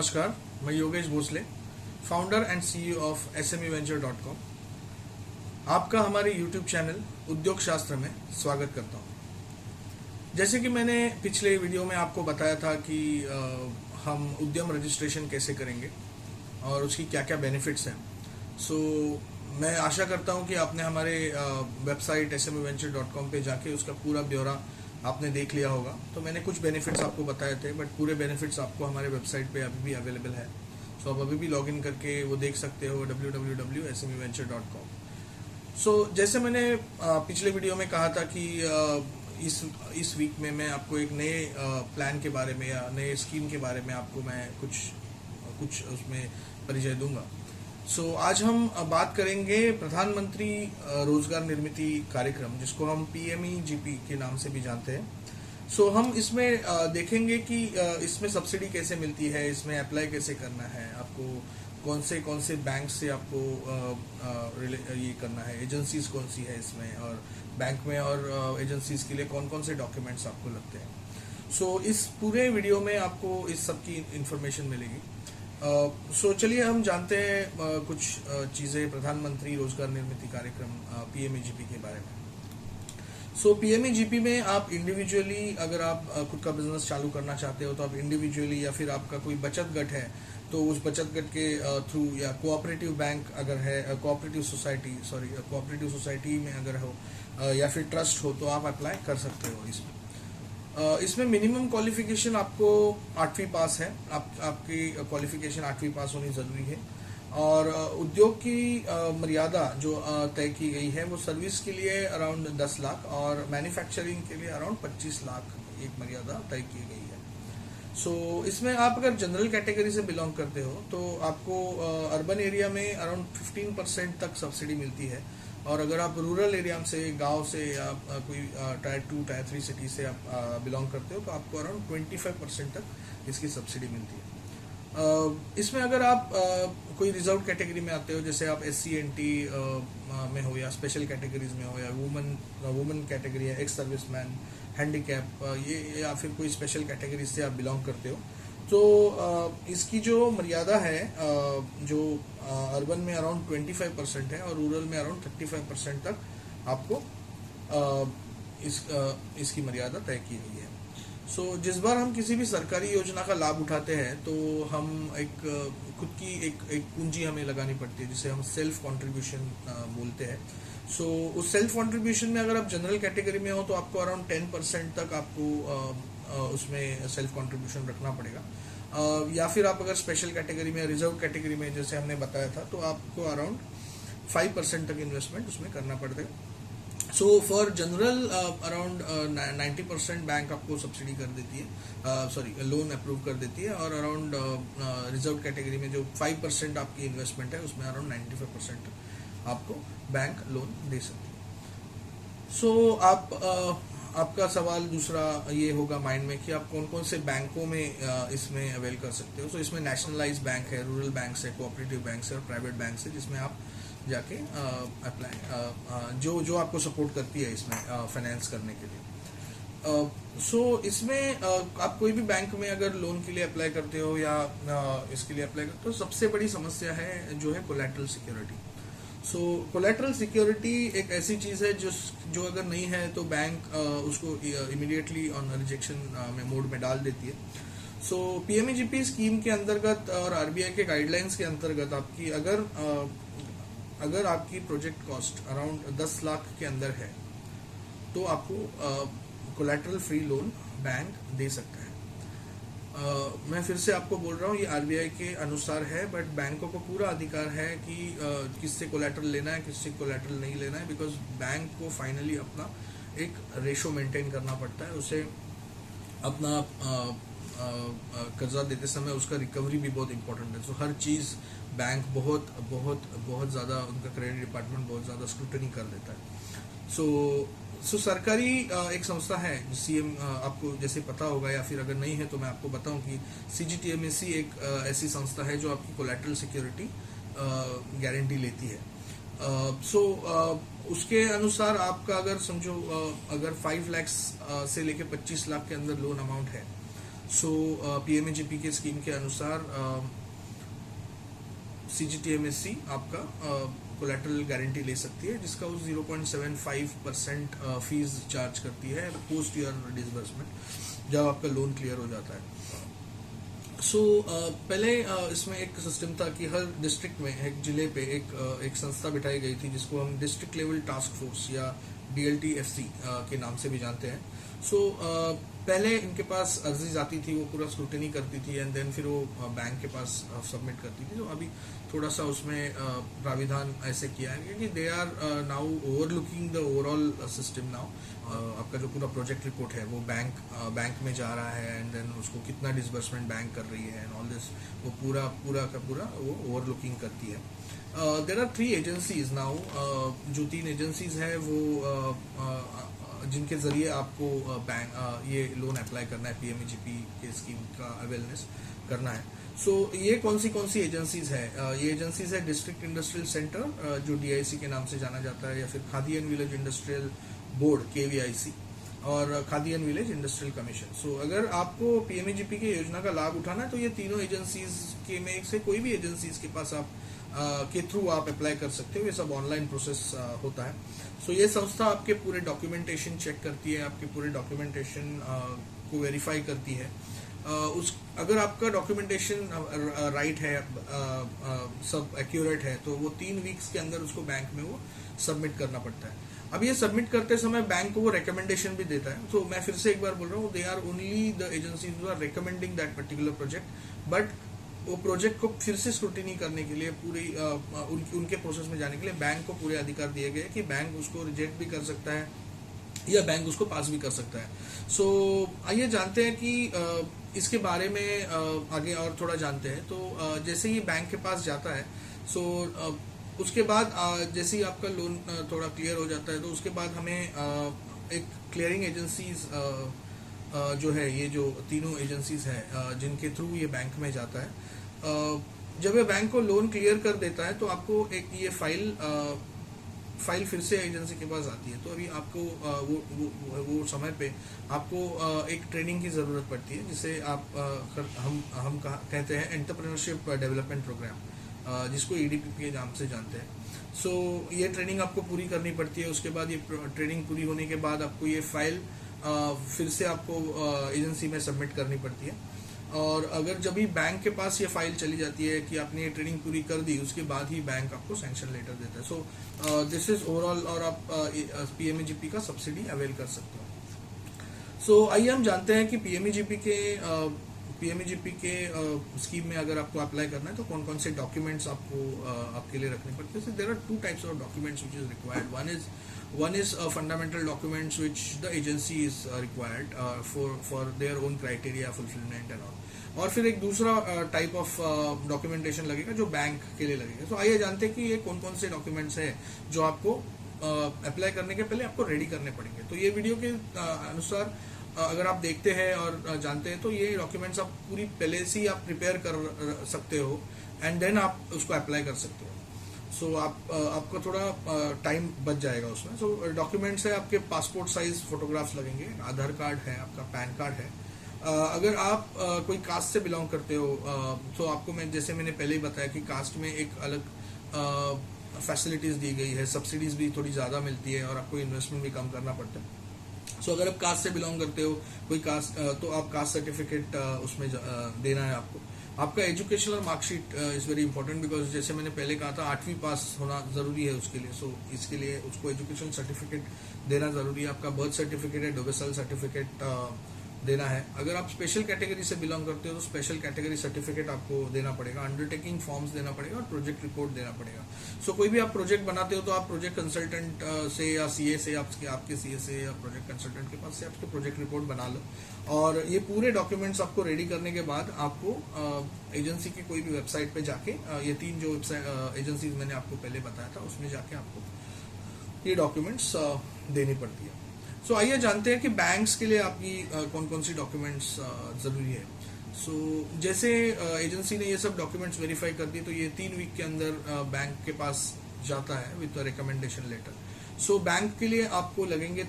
नमस्कार, मैं Yogesh Bhosle, founder and CEO of SMEventure.com। आपका हमारे YouTube चैनल उद्योग शास्त्र में स्वागत करता हूं। जैसे कि मैंने पिछले वीडियो में आपको बताया था कि हम उद्यम रजिस्ट्रेशन कैसे करेंगे और उसकी क्या क्या बेनिफिट्स हैं। मैं आशा करता हूं कि आपने हमारे वेबसाइट SMEventure.com पे जाके उसका पूरा ब्यौरा आपने देख लिया होगा। तो मैंने कुछ बेनिफिट्स आपको बताए थे, बट पूरे बेनिफिट्स आपको हमारे वेबसाइट पे अभी भी अवेलेबल है। आप अभी भी लॉगिन करके वो देख सकते हो www.SMEventure.com। जैसे मैंने पिछले वीडियो में कहा था कि इस वीक में मैं आपको एक नए प्लान के बारे में या नए स्कीम के बारे में आपको मैं कुछ उसमें परिचय दूंगा। आज हम बात करेंगे प्रधानमंत्री रोजगार निर्मिति कार्यक्रम, जिसको हम PMEGP के नाम से भी जानते हैं। हम इसमें देखेंगे कि इसमें सब्सिडी कैसे मिलती है, इसमें अप्लाई कैसे करना है, आपको कौन से बैंक से आपको ये करना है, एजेंसीज कौन सी है इसमें, और बैंक में और एजेंसीज के लिए कौन कौन से डॉक्यूमेंट्स आपको लगते हैं। इस पूरे वीडियो में आपको इस सब की इंफॉर्मेशन मिलेगी। चलिए हम जानते हैं कुछ चीज़ें प्रधानमंत्री रोजगार निर्मिति कार्यक्रम PMEGP के बारे में। PMEGP में आप इंडिविजुअली, अगर आप खुद का बिजनेस चालू करना चाहते हो तो आप इंडिविजुअली, या फिर आपका कोई बचत गट है तो उस बचत गट के थ्रू, या कोऑपरेटिव बैंक अगर है, कोऑपरेटिव सोसाइटी में अगर हो, या फिर ट्रस्ट हो, तो आप अप्लाई कर सकते हो इसमें। इसमें मिनिमम क्वालिफिकेशन आपको 8वीं पास है, आपकी क्वालिफिकेशन 8वीं पास होनी जरूरी है। और उद्योग की मर्यादा जो तय की गई है वो सर्विस के लिए अराउंड 10 लाख और मैन्युफैक्चरिंग के लिए अराउंड 25 लाख एक मर्यादा तय की गई है। इसमें आप अगर जनरल कैटेगरी से बिलोंग करते हो तो आपको अर्बन एरिया में अराउंड 15% तक सब्सिडी मिलती है, और अगर आप रूरल एरिया से, गांव से, या कोई टायर 2 टायर 3 सिटी से आप बिलोंग करते हो तो आपको अराउंड 25% तक इसकी सब्सिडी मिलती है। इसमें अगर आप कोई रिजर्व कैटेगरी में आते हो, जैसे आप SC/NT में हो, या स्पेशल कैटेगरीज में हो, या वुमेन कैटेगरी है, एक्स सर्विसमैन, हैंडीकैप, ये या फिर कोई स्पेशल कैटेगरी से आप बिलोंग करते हो, तो इसकी जो मर्यादा है, जो अर्बन में अराउंड 25% है और रूरल में अराउंड 35% तक आपको इसकी मर्यादा तय की गई है। जिस बार हम किसी भी सरकारी योजना का लाभ उठाते हैं तो हम खुद की एक पूंजी हमें लगानी पड़ती है, जिसे हम सेल्फ कंट्रीब्यूशन बोलते हैं। उस सेल्फ कंट्रीब्यूशन में अगर आप जनरल कैटेगरी में हो तो आपको अराउंड 10% तक आपको उसमें सेल्फ कंट्रीब्यूशन रखना पड़ेगा, या फिर आप अगर स्पेशल कैटेगरी में, रिजर्व कैटेगरी में जैसे हमने बताया था, तो आपको अराउंड 5% तक इन्वेस्टमेंट उसमें करना पड़ता है। फॉर जनरल अराउंड 90% बैंक आपको सब्सिडी कर देती है, लोन अप्रूव कर देती है, और अराउंड रिजर्व कैटेगरी में जो 5% आपकी इन्वेस्टमेंट है उसमें अराउंड 95% आपको बैंक लोन दे सकती है। आपका सवाल दूसरा ये होगा माइंड में कि आप कौन कौन से बैंकों में इसमें अवेल कर सकते हो। इसमें नेशनलाइज बैंक है, रूरल बैंक है, कोऑपरेटिव बैंक है और प्राइवेट बैंक है, जिसमें आप जाके अप्लाई, जो आपको सपोर्ट करती है इसमें फाइनेंस करने के लिए। इसमें आप कोई भी बैंक में अगर लोन के लिए अप्लाई करते हो या इसके लिए अप्लाई करते हो, सबसे बड़ी समस्या है जो है कोलैटरल सिक्योरिटी। कोलैटरल सिक्योरिटी एक ऐसी चीज है जो अगर नहीं है तो बैंक उसको इमीडिएटली ऑन रिजेक्शन में मोड में डाल देती है। PMEGP स्कीम के अंतर्गत और RBI के गाइडलाइंस के अंतर्गत आपकी अगर आपकी प्रोजेक्ट कॉस्ट अराउंड 10 लाख के अंदर है तो आपको कोलैटरल फ्री लोन बैंक दे सकता है। मैं फिर से आपको बोल रहा हूँ, ये RBI के अनुसार है, बट बैंकों को पूरा अधिकार है कि किससे कोलैटरल लेना है, किससे कोलैटरल नहीं लेना है, बिकॉज बैंक को फाइनली अपना एक रेशो मेंटेन करना पड़ता है। उसे अपना कर्जा देते समय उसका रिकवरी भी बहुत इंपॉर्टेंट है। हर चीज़ बैंक बहुत बहुत बहुत ज़्यादा, उनका क्रेडिट डिपार्टमेंट बहुत ज़्यादा स्क्रूटनी कर देता है। सरकारी एक संस्था है, CM, आपको जैसे पता होगा, या फिर अगर नहीं है तो मैं आपको बताऊं कि CGTMSE एक ऐसी संस्था है जो आपकी कोलैटरल सिक्योरिटी गारंटी लेती है। उसके अनुसार आपका अगर समझो अगर 5 लाख से लेके 25 लाख के अंदर लोन अमाउंट है सो PMAGP के स्कीम के अनुसार CGTMSE आपका कोलेटरल गारंटी ले सकती है, जिसका वो 0.75% फीस चार्ज करती है पोस्ट ईयर डिसबर्समेंट, जब आपका लोन क्लियर हो जाता है। सो पहले इसमें एक सिस्टम था कि हर डिस्ट्रिक्ट में, एक जिले पे एक संस्था बिठाई गई थी जिसको हम डिस्ट्रिक्ट लेवल टास्क फोर्स या DLTFC के नाम से भी जानते हैं। सो पहले इनके पास अर्जी आती थी, वो पूरा स्क्रूटनी करती थी एंड देन फिर वो बैंक के पास सबमिट करती थी। तो अभी थोड़ा सा उसमें प्राविधान ऐसे किया है क्योंकि they are now overlooking the overall system now. आपका जो पूरा प्रोजेक्ट रिपोर्ट है वो बैंक में जा रहा है एंड देन उसको कितना डिसबर्समेंट बैंक कर रही है एंड ऑल दिस, वो पूरा का पूरा वो ओवरलुकिंग करती है। देयर आर 3 एजेंसीज नाउ, जो 3 एजेंसीज है वो जिनके जरिए आपको बैंक ये लोन अप्लाई करना है, PMAGP के स्कीम का अवेयरनेस करना है। सो ये कौन सी एजेंसीज है? ये एजेंसीज है डिस्ट्रिक्ट इंडस्ट्रियल सेंटर, जो DIC के नाम से जाना जाता है, या फिर Khadi and village industrial board KVIC, और Khadi and village industrial commission. So अगर आपको PMAGP की योजना का लाभ उठाना है तो ये तीनों एजेंसीज के में से कोई भी एजेंसीज के पास आप के थ्रू आप अप्लाई कर सकते हो। ये सब ऑनलाइन प्रोसेस होता है। सो ये संस्था आपके पूरे डॉक्यूमेंटेशन चेक करती है, आपके पूरे डॉक्यूमेंटेशन को वेरीफाई करती है। अगर आपका डॉक्यूमेंटेशन राइट है, सब एक्यूरेट है, तो वो 3 वीक्स के अंदर उसको बैंक में वो सबमिट करना पड़ता है। अब ये सबमिट करते समय बैंक को वो रिकमेंडेशन भी देता है। तो मैं फिर से एक बार बोल रहा हूँ, they are only the agencies who are recommending that particular project, but वो प्रोजेक्ट को फिर से स्क्रूटिनी करने के लिए पूरी उनके प्रोसेस में जाने के लिए बैंक को पूरे अधिकार दिए गए कि बैंक उसको रिजेक्ट भी कर सकता है या बैंक उसको पास भी कर सकता है। सो आइए जानते हैं कि इसके बारे में आगे और थोड़ा जानते हैं। तो जैसे ही बैंक के पास जाता है, सो उसके बाद जैसे ही आपका लोन थोड़ा क्लियर हो जाता है, तो उसके बाद हमें एक क्लियरिंग एजेंसीज जो है, ये जो तीनों एजेंसीज है जिनके थ्रू ये बैंक में जाता है, जब ये बैंक को लोन क्लियर कर देता है तो आपको एक ये फाइल फिर से एजेंसी के पास आती है। तो अभी आपको वो समय पे आपको एक ट्रेनिंग की ज़रूरत पड़ती है, जिसे आप हम कहते हैं एंटरप्रेन्योरशिप डेवलपमेंट प्रोग्राम, जिसको EDP के नाम से जानते हैं। सो ये ट्रेनिंग आपको पूरी करनी पड़ती है। उसके बाद ये ट्रेनिंग पूरी होने के बाद आपको ये फाइल फिर से आपको एजेंसी में सबमिट करनी पड़ती है। और अगर जब भी बैंक के पास ये फाइल चली जाती है कि आपने ये ट्रेनिंग पूरी कर दी, उसके बाद ही बैंक आपको सैंक्शन लेटर देता है। सो दिस इज ओवरऑल, और आप PMAGP का सब्सिडी अवेल कर सकते हो। सो आइए हम जानते हैं कि PMAGP के स्कीम में अगर आपको अप्लाई करना है तो कौन कौन से डॉक्यूमेंट्स आपको आपके लिए रखने पड़ते हैं। There are 2 types of documents which is required. One is fundamental documents which the agency is required for their own criteria fulfillment and all. और फिर एक दूसरा टाइप ऑफ डॉक्यूमेंटेशन लगेगा जो बैंक के लिए लगेगा। तो आइए जानते हैं कि ये कौन कौन से डॉक्यूमेंट्स हैं जो आपको अप्लाई करने के पहले आपको रेडी करने पड़ेंगे। तो ये वीडियो के अनुसार अगर आप देखते हैं और जानते हैं तो ये डॉक्यूमेंट्स आप पूरी पहले से ही आप प्रिपेयर कर सकते हो एंड देन आप उसको अप्लाई कर सकते हो। सो आपका थोड़ा टाइम बच जाएगा उसमें। सो डॉक्यूमेंट्स है, आपके पासपोर्ट साइज फोटोग्राफ्स लगेंगे, आधार कार्ड है, आपका पैन कार्ड है। अगर आप कोई कास्ट से बिलोंग करते हो तो आपको जैसे मैंने पहले ही बताया कि कास्ट में एक अलग फैसिलिटीज दी गई है, सब्सिडीज भी थोड़ी ज़्यादा मिलती है और आपको इन्वेस्टमेंट भी कम करना पड़ता है। सो अगर आप कास्ट से बिलोंग करते हो कोई कास्ट, तो आप कास्ट सर्टिफिकेट उसमें देना है आपको। आपका educational marksheet is very important, because जैसे मैंने पहले कहा था 8वीं पास होना ज़रूरी है उसके लिए। सो इसके लिए उसको एजुकेशन सर्टिफिकेट देना ज़रूरी है। आपका बर्थ सर्टिफिकेट है, डोमिसाइल सर्टिफिकेट देना है। अगर आप स्पेशल कैटेगरी से बिलोंग करते हो तो स्पेशल कैटेगरी सर्टिफिकेट आपको देना पड़ेगा, अंडरटेकिंग फॉर्म्स देना पड़ेगा और प्रोजेक्ट रिपोर्ट देना पड़ेगा। सो कोई भी आप प्रोजेक्ट बनाते हो तो आप प्रोजेक्ट कंसल्टेंट से या CA से, आपके CA से या प्रोजेक्ट कंसल्टेंट के पास से आपको प्रोजेक्ट रिपोर्ट बना लो। और ये पूरे डॉक्यूमेंट्स आपको रेडी करने के बाद आपको एजेंसी की कोई भी वेबसाइट पे जाके, ये 3 जो वेबसाइट एजेंसीज मैंने आपको पहले बताया था उसमें जाके आपको ये डॉक्यूमेंट्स देनी पड़ती है। सो आइए जानते हैं कि बैंक्स के लिए आपकी कौन कौन सी डॉक्यूमेंट्स ज़रूरी है। सो जैसे एजेंसी ने ये सब डॉक्यूमेंट्स वेरीफाई कर दिए तो ये 3 वीक के अंदर बैंक के पास जाता है with recommendation letter. So bank के लिए आपको लगेंगे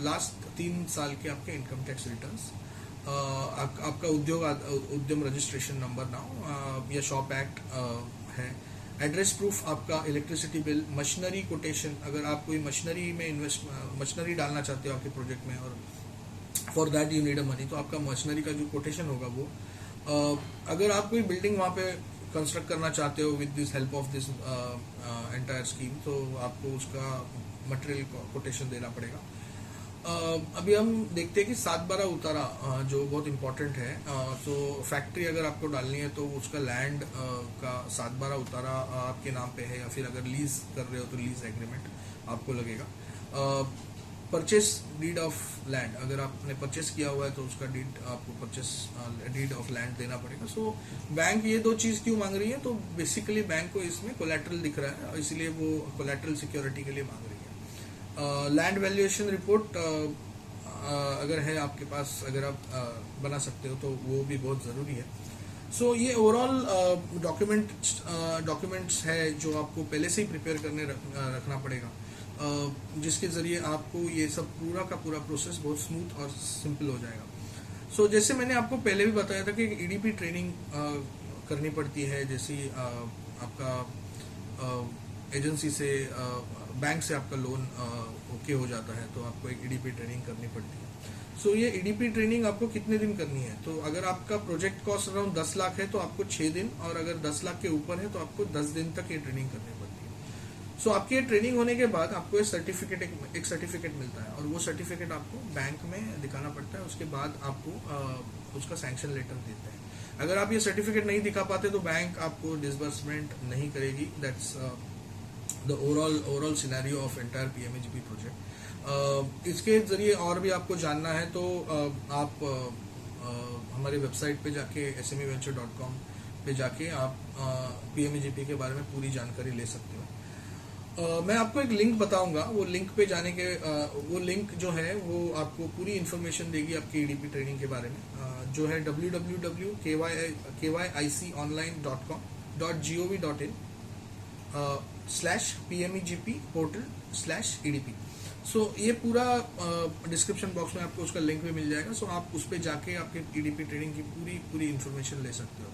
लास्ट 3 साल के आपके इनकम टैक्स रिटर्न्स, आपका उद्यम रजिस्ट्रेशन नंबर नाउ या शॉप एक्ट है। एड्रेस प्रूफ आपका इलेक्ट्रिसिटी बिल, मशीनरी कोटेशन, अगर आप कोई मशीनरी में मशीनरी डालना चाहते हो आपके प्रोजेक्ट में और for that you need a money, तो आपका मशीनरी का जो कोटेशन होगा वो, अगर आप कोई बिल्डिंग वहाँ पे कंस्ट्रक्ट करना चाहते हो with this help of this entire scheme, तो आपको उसका मटेरियल कोटेशन देना पड़ेगा। अभी हम देखते हैं कि 7/12 उतारा जो बहुत इंपॉर्टेंट है। तो फैक्ट्री अगर आपको डालनी है तो उसका लैंड का 7/12 उतारा आपके नाम पे है, या फिर अगर लीज कर रहे हो तो लीज एग्रीमेंट आपको लगेगा। परचेस डीड ऑफ लैंड, अगर आपने परचेस किया हुआ है तो उसका डीड आपको परचेस डीड ऑफ लैंड देना पड़ेगा। सो बैंक ये 2 चीज क्यों मांग रही है, तो बेसिकली बैंक को इसमें कोलैटरल दिख रहा है और इसलिए वो कोलैटरल सिक्योरिटी के लिए मांग रही है। लैंड वैल्यूएशन रिपोर्ट अगर है आपके पास, अगर आप बना सकते हो तो वो भी बहुत ज़रूरी है। सो ये ओवरऑल डॉक्यूमेंट्स है जो आपको पहले से ही प्रिपेयर करने रखना पड़ेगा, जिसके ज़रिए आपको ये सब पूरा का पूरा प्रोसेस बहुत स्मूथ और सिंपल हो जाएगा। सो जैसे मैंने आपको पहले भी बताया था कि ईडीपी ट्रेनिंग करनी पड़ती है, जैसे आपका एजेंसी से बैंक से आपका लोन ओके हो जाता है तो आपको एक ईडीपी ट्रेनिंग करनी पड़ती है। सो ये ईडीपी ट्रेनिंग आपको कितने दिन करनी है, तो अगर आपका प्रोजेक्ट कॉस्ट अराउंड 10 लाख है तो आपको 6 दिन, और अगर 10 लाख के ऊपर है तो आपको 10 दिन तक ये ट्रेनिंग करनी पड़ती है। सो आपकी ये ट्रेनिंग होने के बाद आपको एक सर्टिफिकेट मिलता है, और वो सर्टिफिकेट आपको बैंक में दिखाना पड़ता है। उसके बाद आपको उसका सैंक्शन लेटर देते हैं। अगर आप ये सर्टिफिकेट नहीं दिखा पाते तो बैंक आपको डिसबर्समेंट नहीं करेगी। That's the overall scenario of entire PMAGP project. इसके जरिए और भी आपको जानना है तो आप हमारे वेबसाइट पे जाके smeventure.com पे जाके आप पीएमएजीपी के बारे में पूरी जानकारी ले सकते हो। मैं आपको एक लिंक बताऊंगा, वो लिंक पे जाने के वो लिंक जो है वो आपको पूरी इन्फॉर्मेशन देगी आपकी ईडीपी ट्रेनिंग के बारे में, जो है www.kyiconline.gov.in/PMEGP portal/EDP। सो ये पूरा डिस्क्रिप्शन बॉक्स में आपको उसका लिंक भी मिल जाएगा। सो आप उस पर जाके आपके ईडीपी ट्रेनिंग की पूरी इन्फॉर्मेशन ले सकते हो।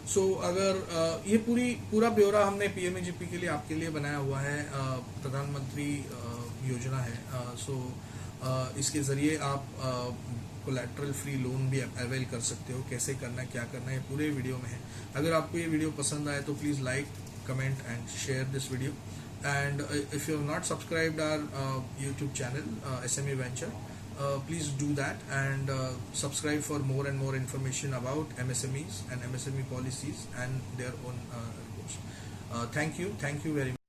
सो अगर ये पूरा ब्यौरा हमने पीएमएजीपी के लिए आपके लिए बनाया हुआ है, प्रधानमंत्री योजना है। सो इसके ज़रिए आप कोलैटरल फ्री लोन भी अवेल कर सकते हो। कैसे करना है, क्या करना है, पूरे वीडियो में है। अगर आपको ये वीडियो पसंद आए तो please like, comment and share this video. And if you have not subscribed our YouTube channel SME Venture, please do that and subscribe for more and more information about MSMEs and MSME policies and their own reports. Thank you very much.